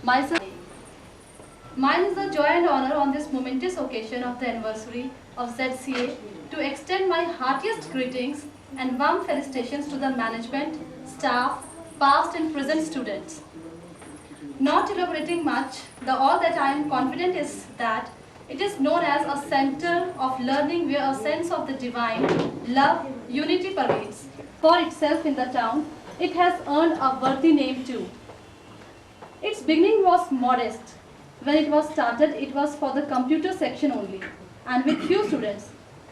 Myself. Mine is the joy and honor on this momentous occasion of the anniversary of ZCA to extend my heartiest greetings and warm felicitations to the management, staff, past and present students. Not elaborating much, all that I am confident is that it is known as a center of learning where a sense of the divine, love, unity parades for itself in the town. It has earned a worthy name too. Its beginning was modest. When it was started, it was for the computer section only and with few students.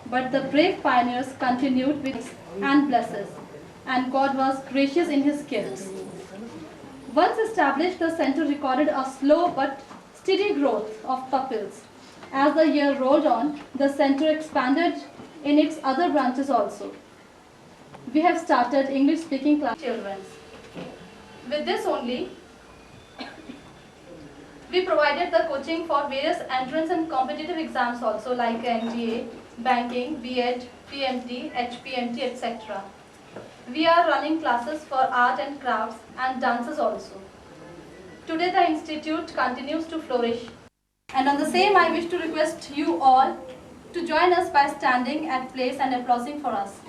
But the brave pioneers continued with and blesses, and God was gracious in his gifts. Once established, the center recorded a slow but steady growth of pupils. As the year rolled on, the center expanded in its other branches also. We have started English-speaking class children. With this only, we provided the coaching for various entrance and competitive exams also like NDA, banking, B.Ed, PMT, HPMT, etc. We are running classes for art and crafts and dances also. Today the institute continues to flourish. And on the same I wish to request you all to join us by standing at place and applauding for us.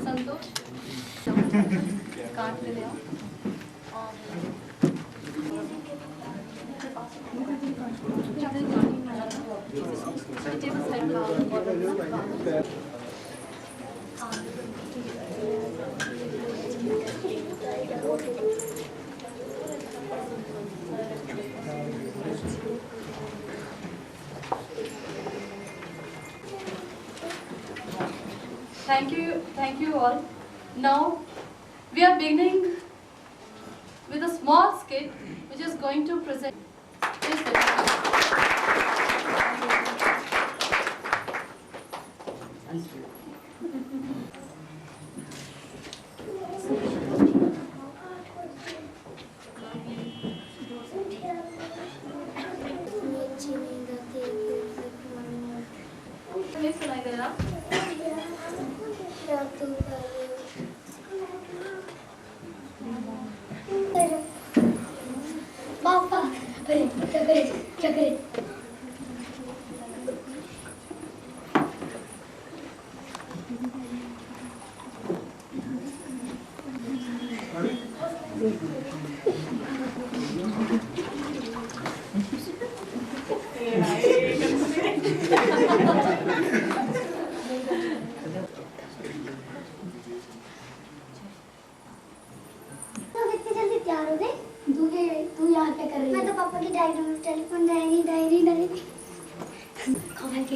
संतोष काट ले आओ Thank you all. Now we are beginning with a small skit which is going to present. सुनाई दे रहा पापा चकरे तू यहाँ क्या कर रही है? मैं तो पापा की डायरी में टेलीफोन डायरी खाने के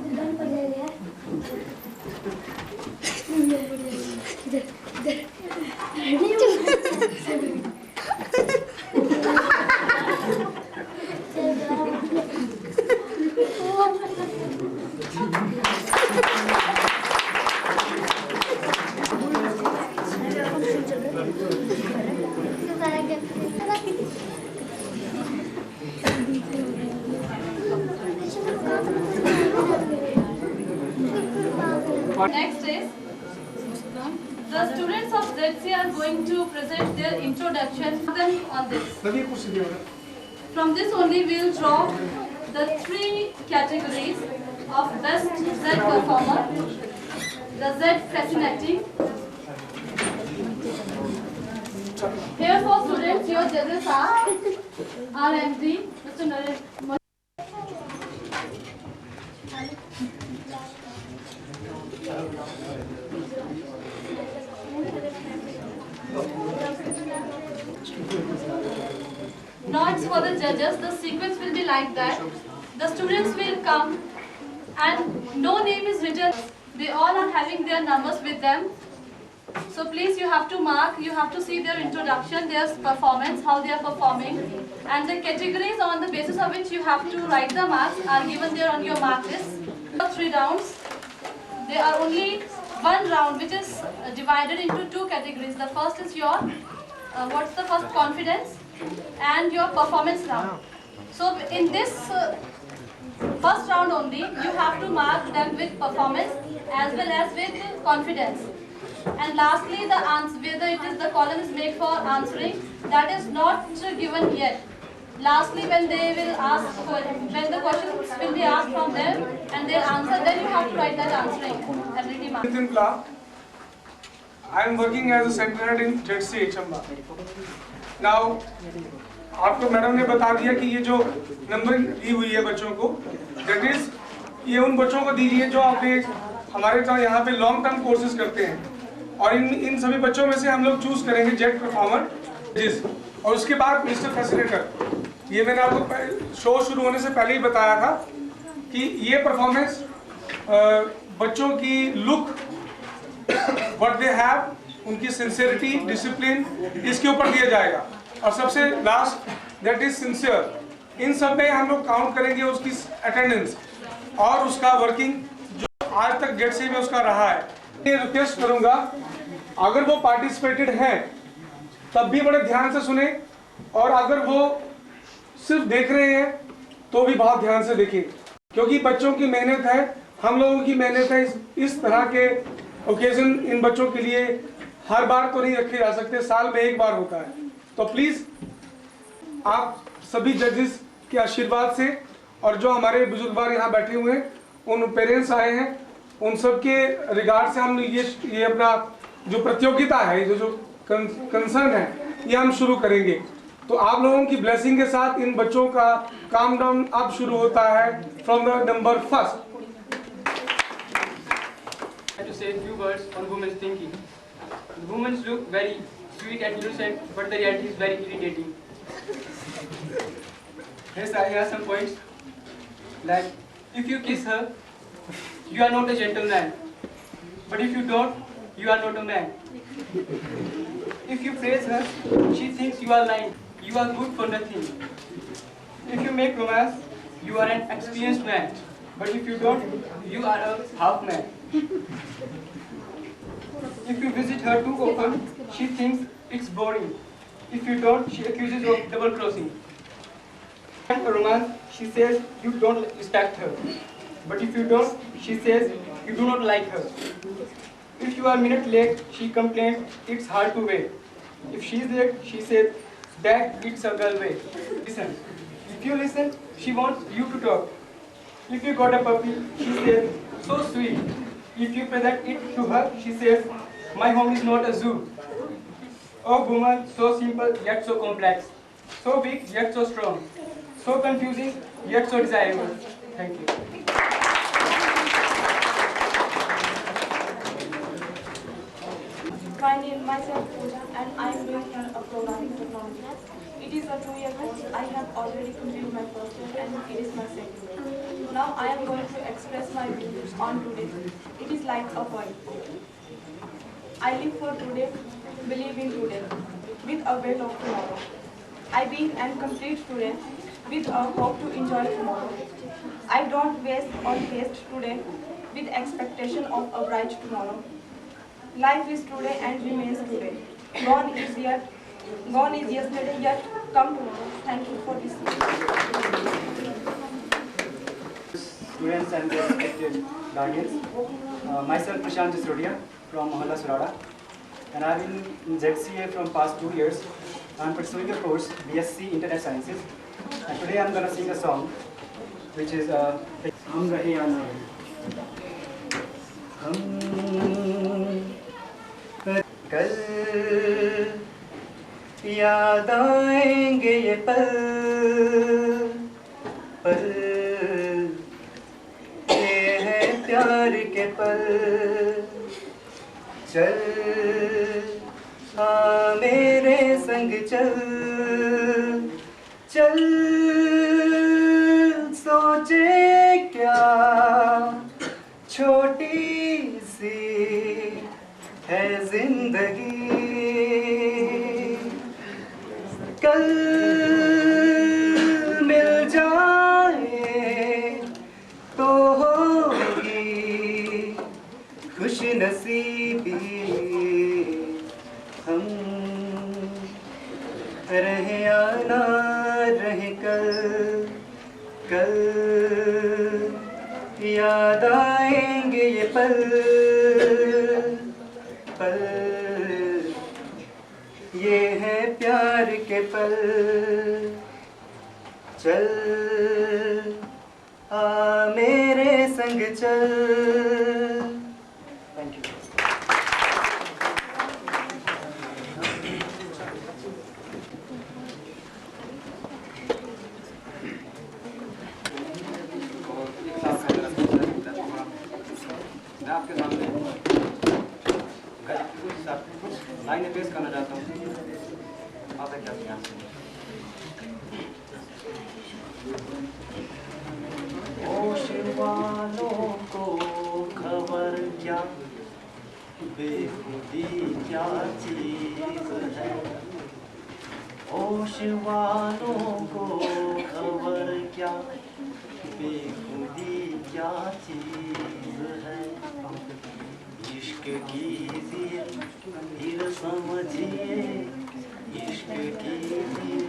इधर पड़ जाएगा यार Next is the students of ZC are going to present their introduction on this. From this only we will draw the 3 categories of best Z performer, the Z fascinating. Here for students, your judges are RMD, Mr. Naresh. Now it's for the judges. The sequence will be like that. The students will come and no name is written. They all are having their numbers with them. So please you have to mark, you have to see their introduction, their performance, how they are performing. And the categories on the basis of which you have to write the marks are given there on your mark list. 3 rounds. There are only one round which is divided into 2 categories. The first is your, what's the first, confidence, and your performance round. So in this first round only, you have to mark them with performance as well as with confidence. And lastly, the answer, whether it is the column is made for answering, that is not given yet. Lastly, when they will ask, when the questions will be asked from them and they'll answer, then you have to write that answering ability mark. Nitin Pla, I am working as a center head in ZCA Chamba. Now, आपको madam ने बता दिया कि ये जो number दी हुई है बच्चों को, that is, ये उन बच्चों को दीजिए जो आपने हमारे यहाँ पे लॉन्ग टर्म कोर्सेज करते हैं, और इन सभी बच्चों में से हम लोग चूज करेंगे जेट परफॉर्मर, और उसके बाद मिस्टर फैसिलिटेटर। ये मैंने आपको शो शुरू होने से पहले ही बताया था कि ये परफॉर्मेंस बच्चों की लुक, व्हाट दे हैव, उनकी सिंसियरिटी, डिसिप्लिन, इसके ऊपर दिया जाएगा। और सबसे लास्ट, दैट इज सिंसियर। इन सब में हम लोग काउंट करेंगे उसकी अटेंडेंस और उसका वर्किंग जो आज तक जेडसी में उसका रहा है। ये रिक्वेस्ट करूंगा, अगर वो पार्टिसिपेटेड है तब भी बड़े ध्यान से सुने, और अगर वो सिर्फ देख रहे हैं तो भी बहुत ध्यान से देखें, क्योंकि बच्चों की मेहनत है, हम लोगों की मेहनत है। इस तरह के ओकेजन इन बच्चों के लिए हर बार तो नहीं रखे जा सकते, साल में एक बार होता है। तो प्लीज आप सभी जजेस के आशीर्वाद से, और जो हमारे बुजुर्गवार यहाँ बैठे हुए हैं, उन पेरेंट्स आए हैं, उन सब के रिगार्ड से हम ये अपना जो प्रतियोगिता है, जो कंसर्न है, ये हम शुरू करेंगे। तो आप लोगों की ब्लेसिंग के साथ इन बच्चों का काम डाउन अब शुरू होता है from the number first. To say a few words on women's thinking. The women look very sweet and innocent, but the reality is very irritating. Yes, I have some points. Like, if you kiss her, you are not a gentleman. But if you don't, you are not a man. If you praise her, she thinks you are lying. You are good for nothing. If you make romance, you are an experienced man. But if you don't, you are a half man. If you visit her too often, she thinks it's boring. If you don't, she accuses you of double crossing. In a romance, she says you don't respect her. But if you don't, she says you do not like her. If you are a minute late, she complains it's hard to wait. If she is late, she says that it's a girl way. Listen. If you listen, she wants you to talk. If you got a puppy, she says so sweet. If you present it to her, she says, my home is not a zoo. Oh woman, so simple yet so complex. So weak yet so strong. So confusing yet so desirable. Thank you. Myself Pooja, and I am doing a programming technology. It is a 2-year course. I have already completed my first year and it is my second year. Now I am going to express my views on today. It is like a poem. I live for today, believe in today, with a weight of tomorrow. I be and complete today, with a hope to enjoy tomorrow. I don't waste or waste today, with expectation of a bright tomorrow. Life is today and remains today. Gone is yesterday, yet come tomorrow. Thank you for listening. Students and their respected guardians. Myself Prashant Jisrodia from Mohalla Surada, and I have been in ZCA from past 2 years. I am pursuing a course BSc Internet Sciences, and today I am going to sing a song which is Hum Rahe Ya Na Rahe. कल याद आएंगे ये पल पल, ये है प्यार के पल। चल हाँ मेरे संग चल चल, सोचे क्या छोटी सी है जिंदगी। कल मिल जाए तो हो नसीबी हम रहे या ना रहे कल याद आएंगे ये पल ये है प्यार के पल। चल आ मेरे संग चल। Thank you. मैं आपके सामने कुछ लाइनें पेश करना चाहता हूँ। आप क्या ध्यान से होश वालों को खबर क्या बेखुदी क्या चीज है। होश वालों को खबर क्या बेखुदी क्या चीज है। इश्क कीजिए फिर समझिए इश्क कीजिए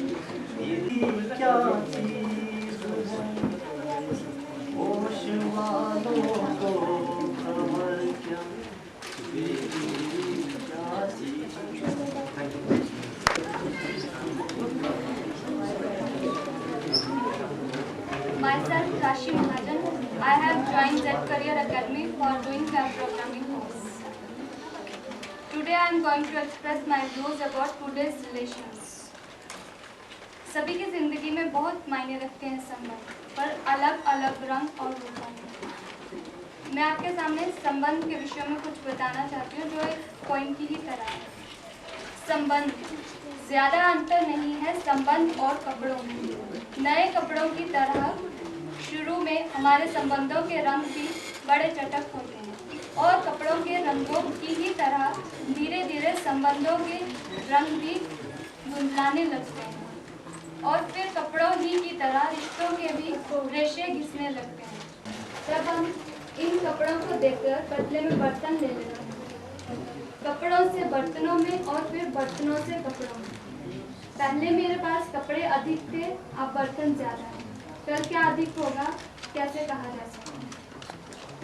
क्या चीज है। होश वालों को खबर क्या बेखुदी क्या चीज है। Myself, Rashi Mahajan. I have joined Z Career Academy for doing web programming course. Today I am going to express my views about today's relations. सभी की जिंदगी में बहुत मायने रखते हैं संबंध, पर अलग अलग रंग और रूपों में। मैं आपके सामने संबंध के विषय में कुछ बताना चाहती हूँ जो एक कॉइन की ही तरह है। संबंध ज्यादा अंतर नहीं है संबंध और कपड़ों में। नए कपड़ों की तरह शुरू में हमारे संबंधों के रंग भी बड़े चटक होते हैं और कपड़ों के रंगों की ही तरह धीरे धीरे संबंधों के रंग भी धुंधलाने लगते हैं और फिर कपड़ों ही की तरह रिश्तों के भी रेशे घिसने लगते हैं। तब हम इन कपड़ों को देखकर बदले में बर्तन ले लेते हैं, कपड़ों से बर्तनों में और फिर बर्तनों से कपड़ों में। पहले मेरे पास कपड़े अधिक थे, अब बर्तन ज्यादा है। कल क्या अधिक होगा कैसे कहा जा सकता है।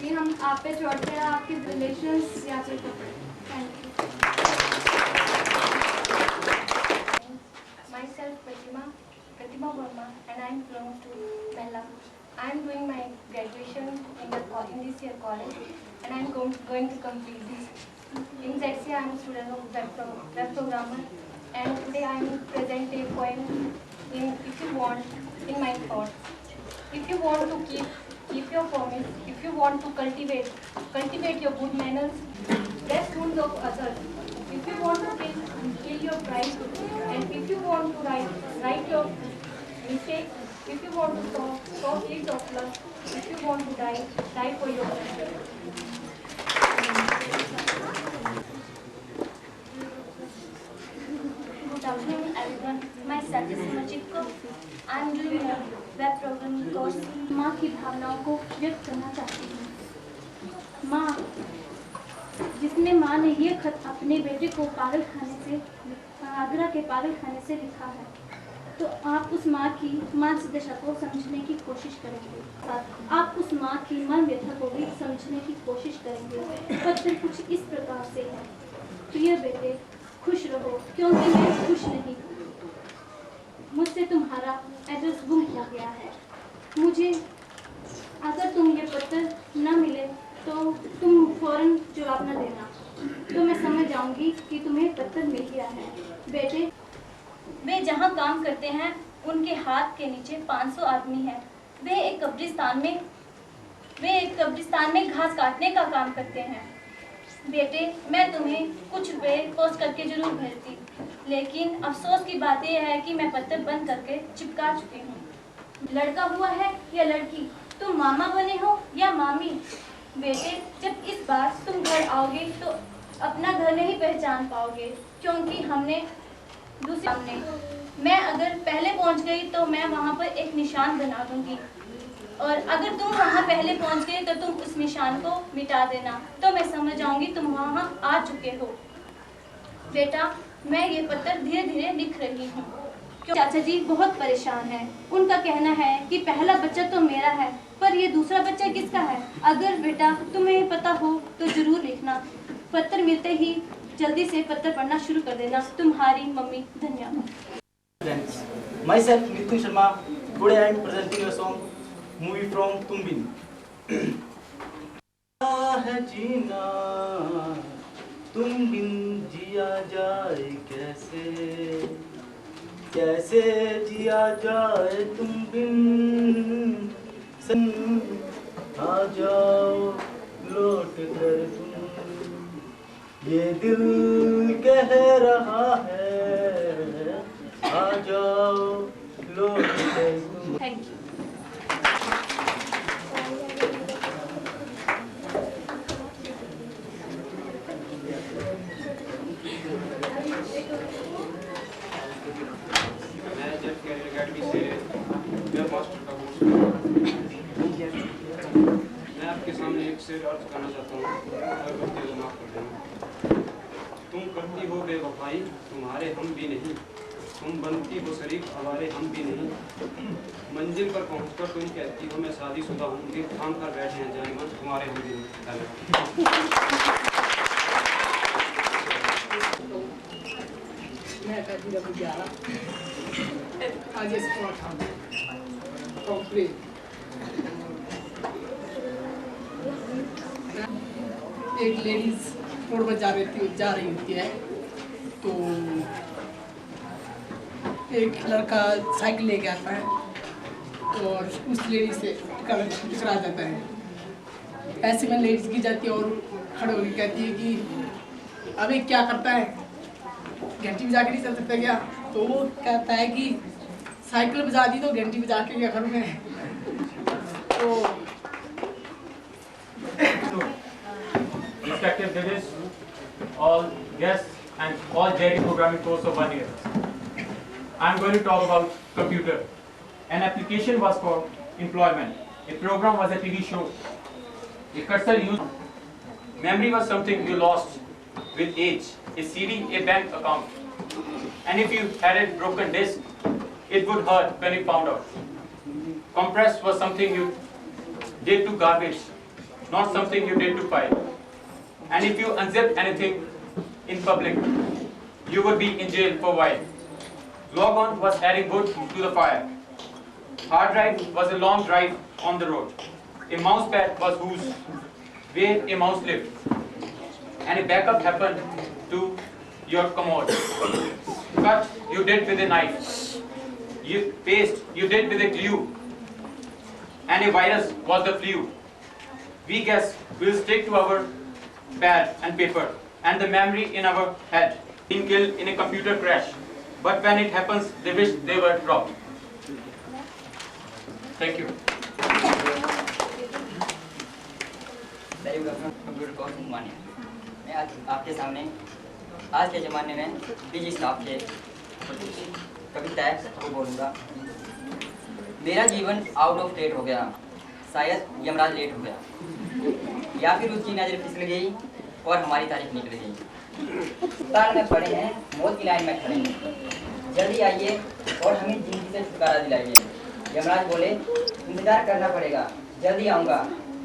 ये हम आप पे छोड़ते हैं आपके रिलेशंस या फिर कपड़े। Thank you. Myself Pratima Verma, and I am belong to Mehla. I am doing my graduation in this year college, and I am going to complete this. In ZCA, I am a student of web programmer, and today I am present a poem in If You Want in my thoughts. If you want to keep your promise, if you want to cultivate your good manners, bless rules of others. If you want to kill your pride, and if you want to right your mistakes, if you want to sow seeds of love, if you want to die for your friends. Good afternoon everyone. Myself is Majiko. I am doing a web programming course. माँ की भावनाओं को व्यक्त करना चाहती हूँ। माँ, जिसमें माँ ने ये खत अपने बेटे को आगरा के पागल खाने से लिखा है, तो आप उस माँ की मानसिक दशा को समझने की कोशिश करेंगे। आप उस माँ की मन व्यथा को भी समझने की कोशिश करेंगे। पत्र कुछ इस प्रकार से है। प्रिय बेटे, खुश रहो क्योंकि मैं खुश नहीं हूँ। मुझसे तुम्हारा एड्रेस गुम हो गया है। मुझे अगर तुम ये पत्र न मिले तो तुम फौरन जवाब न देना, तो मैं समझ जाऊंगी कि तुम्हें पत्र मिल गया है। बेटे, वे जहाँ काम करते हैं उनके हाथ के नीचे 500 आदमी हैं। वे एक कब्रिस्तान में घास काटने का काम करते हैं। बेटे, मैं तुम्हें कुछ रुपए पोस्ट करके जरूर भेजती, लेकिन अफसोस की बात यह है कि मैं पत्र बंद करके चिपका चुकी हूँ। लड़का हुआ है या लड़की, तुम मामा बने हो या मामी। बेटे, जब इस बार तुम घर आओगे तो अपना घर नहीं पहचान पाओगे, क्योंकि हमने दूसरे सामने मैं अगर पहले पहुंच गई तो मैं वहां पर एक निशान बना दूंगी। और अगर तुम वहाँ पहले पहुँच गए तो तुम उस निशान को मिटा देना, तो मैं समझ जाऊंगी तुम वहाँ आ चुके हो। बेटा, मैं ये पत्र धीरे धीरे लिख रही हूँ। चाचा जी बहुत परेशान हैं। उनका कहना है कि पहला बच्चा तो मेरा है, पर ये दूसरा बच्चा किसका है? अगर बेटा तुम्हें पता हो तो जरूर लिखना। पत्र मिलते ही जल्दी से पत्र पढ़ना शुरू कर देना। तुम्हारी मम्मी। धन्यवाद। Friends, myself Mithun Sharma. Today I am presenting a song, movie from तुम बिन। है जीना तुम बिन जिया जाए कैसे, कैसे जिया जाए तुम बिन, आ जाओ लौट कर तुम, ये दिल कह रहा है, आ जाओ लौट कर तुम। Thank you. मैं आपके सामने एक शेर अर्ज करना चाहता हूँ, अगर गलती हो माफ कर देना। तुम करती हो बेवफाई तुम्हारे हम भी नहीं, तुम बनती हो शरीक हमारे हम भी नहीं, मंजिल पर पहुंचकर तुम कहती हो मैं शादीशुदा हूँ, दिल थाम कर बैठे हैं जाने मन तुम्हारे हम भी नहीं। एक लेडीज रोड पर जा रही होती है, तो एक लड़का साइकिल लेके आता है और उस लेडी से टकरा जाता है। ऐसे में लेडीज गिर जाती है और खड़े होकर कहती है कि अबे क्या करता है, घंटी बजा के नहीं चल सकता क्या? तो वो कहता है कि साइकिल बजा दी तो घंटी बजा के क्या करूँ मैं? तो respected judges, all guests and all JD programming course of 1 year. I am going to talk about computer. An application was for employment. A program was a TV show. A cursor used. Memory was something you lost with age. A CD, a bank account. And if you had a broken disk, it would hurt when you found out. Compress was something you did to garbage, not something you did to file. And if you unzipped anything in public, you would be in jail for a while. Log on was adding wood to the fire. Hard drive was a long drive on the road. A mouse pad was where a mouse lived. And a backup happened to your commode. Cut you did with a knife. Paste you did with a glue. And a virus was the flu. We guess we'll stick to our pad and paper and the memory in our head, being killed in a computer crash. But when it happens, they wish they were dropped. Thank you. Computer course मानिए, मैं आज आपके सामने आज के ज़माने में busy staff के कविता है वो बोलूँगा। मेरा जीवन आउट ऑफ डेट हो गया, शायद यमराज लेट हो गया, या फिर उसकी नज़र फिसल गई और हमारी तारीख निकल गई। ताल में पड़े हैं, मौत की लाइन में खड़े हैं, जल्दी आइए और हमें जिंदगी से छुटकारा दिलाइए। यमराज बोले इंतजार करना पड़ेगा, जल्दी आऊँगा,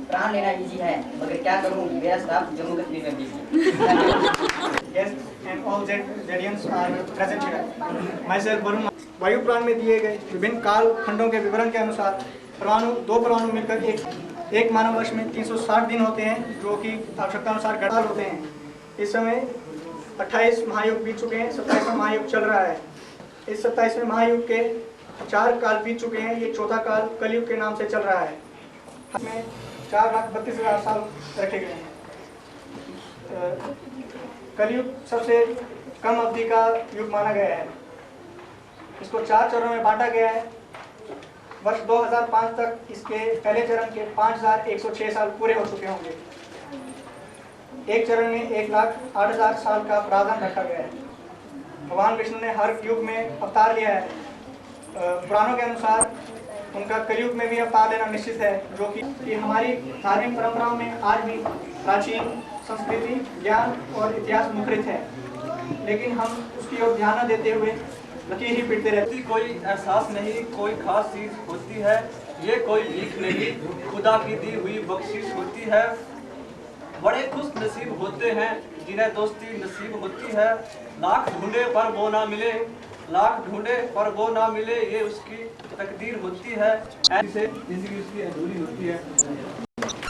प्राण लेना इजी है मगर क्या करूँ, मेरा स्टाफ जम्मू कश्मीर में busy. Guests and all Zedians are present here. Myself Varun. Vayupurana में दिए गए विभिन्न काल खंडों के विवरण के अनुसार दो परमाणु मिलकर एक मानव वर्ष में 360 दिन होते हैं, जो कि आवश्यकता अनुसार घटाल होते हैं। इस समय 28 महायुग बीत चुके हैं, 27वां महायुग चल रहा है। इस 27वें महायुग के 4 काल बीत चुके हैं, ये चौथा काल कलयुग के नाम से चल रहा है। इसमें 4,32,000 साल रखे गए हैं। कलयुग सबसे कम अवधि का युग माना गया है। इसको 4 चरणों में बांटा गया है। वर्ष 2005 तक इसके पहले चरण के 5,106 साल पूरे हो चुके होंगे। एक चरण में 1,08,000 साल का प्रावधान रखा गया है। भगवान विष्णु ने हर युग में अवतार लिया है। पुराणों के अनुसार उनका कलयुग में भी अब पा लेना निश्चित है, जो कि हमारी धार्मिक परंपराओं में आज भी प्राचीन संस्कृति, ज्ञान और इतिहास मुखरित है, लेकिन हम उसकी ओर ध्यान न देते हुए लकीर ही पीटते रहते। कोई एहसास नहीं, कोई खास चीज होती है, ये कोई भीख नहीं, खुदा की दी हुई बख्शिश होती है। बड़े खुश नसीब होते हैं जिन्हें दोस्ती नसीब होती है। लाख ढूंढे पर वो ना मिले, लाख ढूंढे पर वो ना मिले, ये उसकी तकदीर होती है। ऐसे जिंदगी उसकी अधूरी होती है।